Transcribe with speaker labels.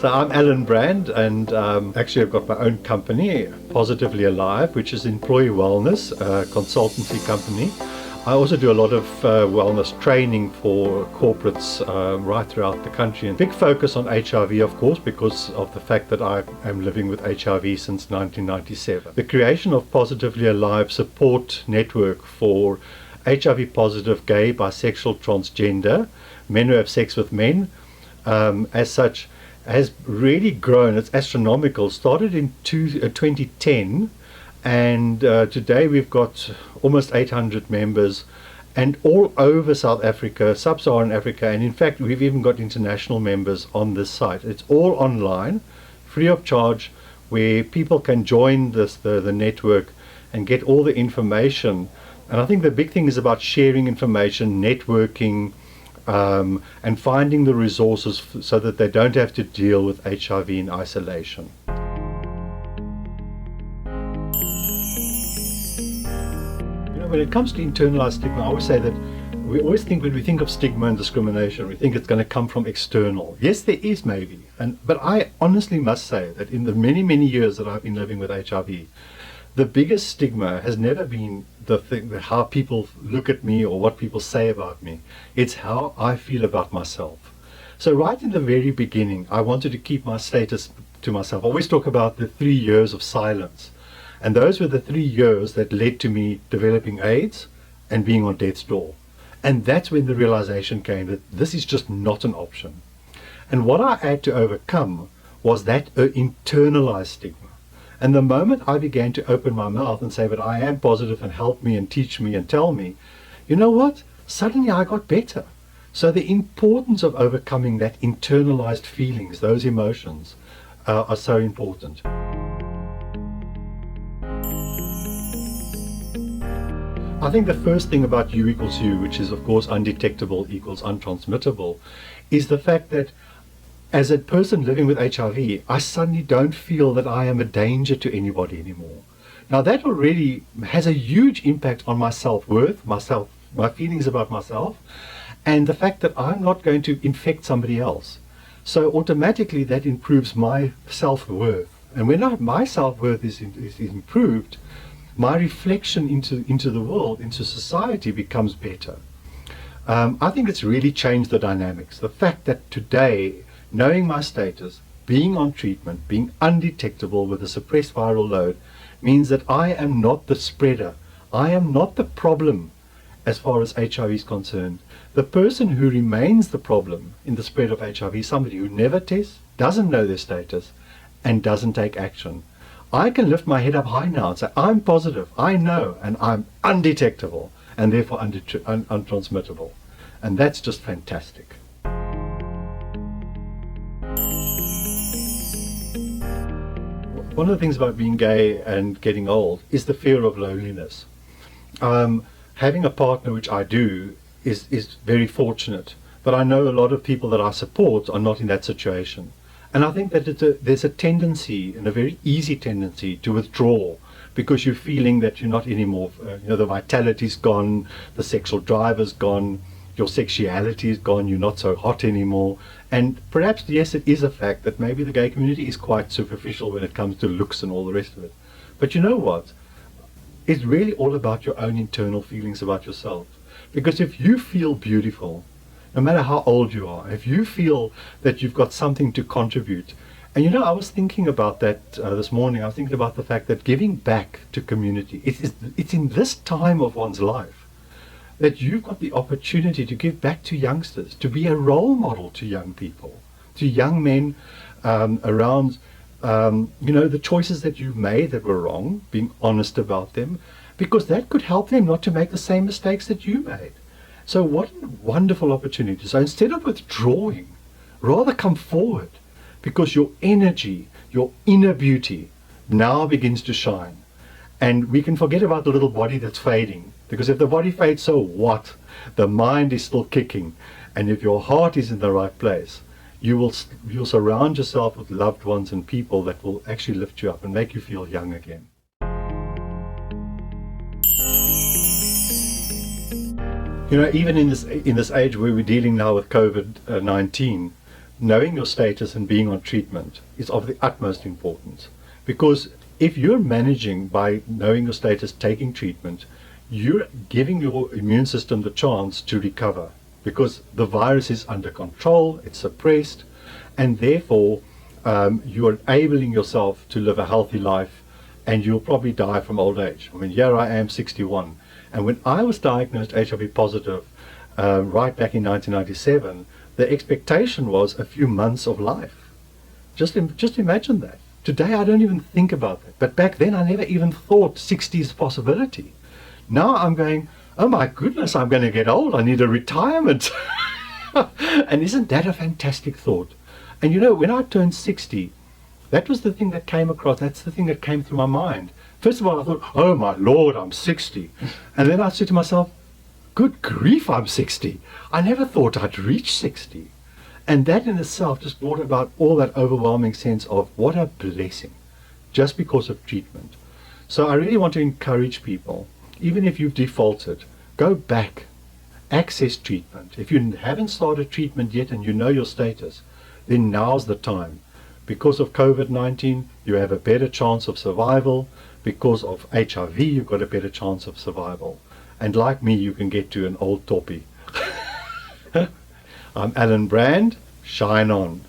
Speaker 1: So I'm Alan Brand, and actually I've got my own company, Positively Alive, which is employee wellness consultancy company. I also do a lot of wellness training for corporates right throughout the country, and big focus on HIV, of course, because of the fact that I am living with HIV since 1997. The creation of Positively Alive support network for HIV positive, gay, bisexual, transgender, men who have sex with men, as such, has really grown. It's astronomical. Started in 2010, and today we've got almost 800 members, and all over South Africa, sub-Saharan Africa, and in fact we've even got international members on this site. It's all online, free of charge, where people can join the network and get all the information. And I think the big thing is about sharing information, networking, and finding the resources so that they don't have to deal with HIV in isolation. You know, when it comes to internalized stigma, I always say that we always think, when we think of stigma and discrimination, we think it's going to come from external. Yes, there is maybe, but I honestly must say that in the many years that I've been living with HIV, the biggest stigma has never been the thing, how people look at me or what people say about me. It's how I feel about myself. So right in the very beginning, I wanted to keep my status to myself. I always talk about the 3 years of silence. And those were the 3 years that led to me developing AIDS and being on death's door. And that's when the realization came that this is just not an option. And what I had to overcome was that internalized stigma. And the moment I began to open my mouth and say, but I am positive, and help me and teach me and tell me, you know what? Suddenly I got better. So the importance of overcoming that internalized feelings, those emotions, are so important. I think the first thing about U equals U, which is of course undetectable equals untransmittable, is the fact that as a person living with HIV, I suddenly don't feel that I am a danger to anybody anymore. Now that already has a huge impact on my self-worth, my feelings about myself, and the fact that I'm not going to infect somebody else. So automatically that improves my self-worth. And when my self-worth is improved, my reflection into the world, into society, becomes better. I think it's really changed the dynamics. The fact that today, knowing my status, being on treatment, being undetectable with a suppressed viral load, means that I am not the spreader. I am not the problem as far as HIV is concerned. The person who remains the problem in the spread of HIV is somebody who never tests, doesn't know their status, and doesn't take action. I can lift my head up high now and say, I'm positive, I know, and I'm undetectable, and therefore untransmittable. And that's just fantastic. One of the things about being gay and getting old is the fear of loneliness. Having a partner, which I do, is very fortunate, but I know a lot of people that I support are not in that situation. And I think that there's a tendency, and a very easy tendency, to withdraw because you're feeling that you're not anymore, the vitality's gone, the sexual drive is gone, your sexuality is gone, you're not so hot anymore. And perhaps, yes, it is a fact that maybe the gay community is quite superficial when it comes to looks and all the rest of it. But you know what? It's really all about your own internal feelings about yourself. Because if you feel beautiful, no matter how old you are, if you feel that you've got something to contribute, and I was thinking about that this morning. I was thinking about the fact that giving back to community, it's in this time of one's life that you've got the opportunity to give back to youngsters, to be a role model to young people, to young men around, the choices that you've made that were wrong, being honest about them, because that could help them not to make the same mistakes that you made. So what a wonderful opportunity. So instead of withdrawing, rather come forward, because your energy, your inner beauty now begins to shine. And we can forget about the little body that's fading, because if the body fades, so what? The mind is still kicking. And if your heart is in the right place, you'll surround yourself with loved ones and people that will actually lift you up and make you feel young again. Even in this age where we're dealing now with COVID-19, knowing your status and being on treatment is of the utmost importance. Because if you're managing by knowing your status, taking treatment, you're giving your immune system the chance to recover, because the virus is under control, it's suppressed, and therefore you're enabling yourself to live a healthy life, and you'll probably die from old age. I mean, here I am, 61, and when I was diagnosed HIV positive right back in 1997, the expectation was a few months of life. Just imagine that. Today I don't even think about that, but back then I never even thought 60 is a possibility. Now I'm going, oh my goodness, I'm going to get old, I need a retirement. And isn't that a fantastic thought? And you know, when I turned 60, that was the thing that came across, that's the thing that came through my mind. First of all, I thought, oh my Lord, I'm 60. And then I said to myself, good grief, I'm 60. I never thought I'd reach 60. And that in itself just brought about all that overwhelming sense of what a blessing, just because of treatment. So I really want to encourage people, even if you've defaulted, go back, access treatment. If you haven't started treatment yet and you know your status, then now's the time. Because of COVID-19, you have a better chance of survival. Because of HIV, you've got a better chance of survival. And like me, you can get to an old toppy. I'm Alan Brand. Shine on.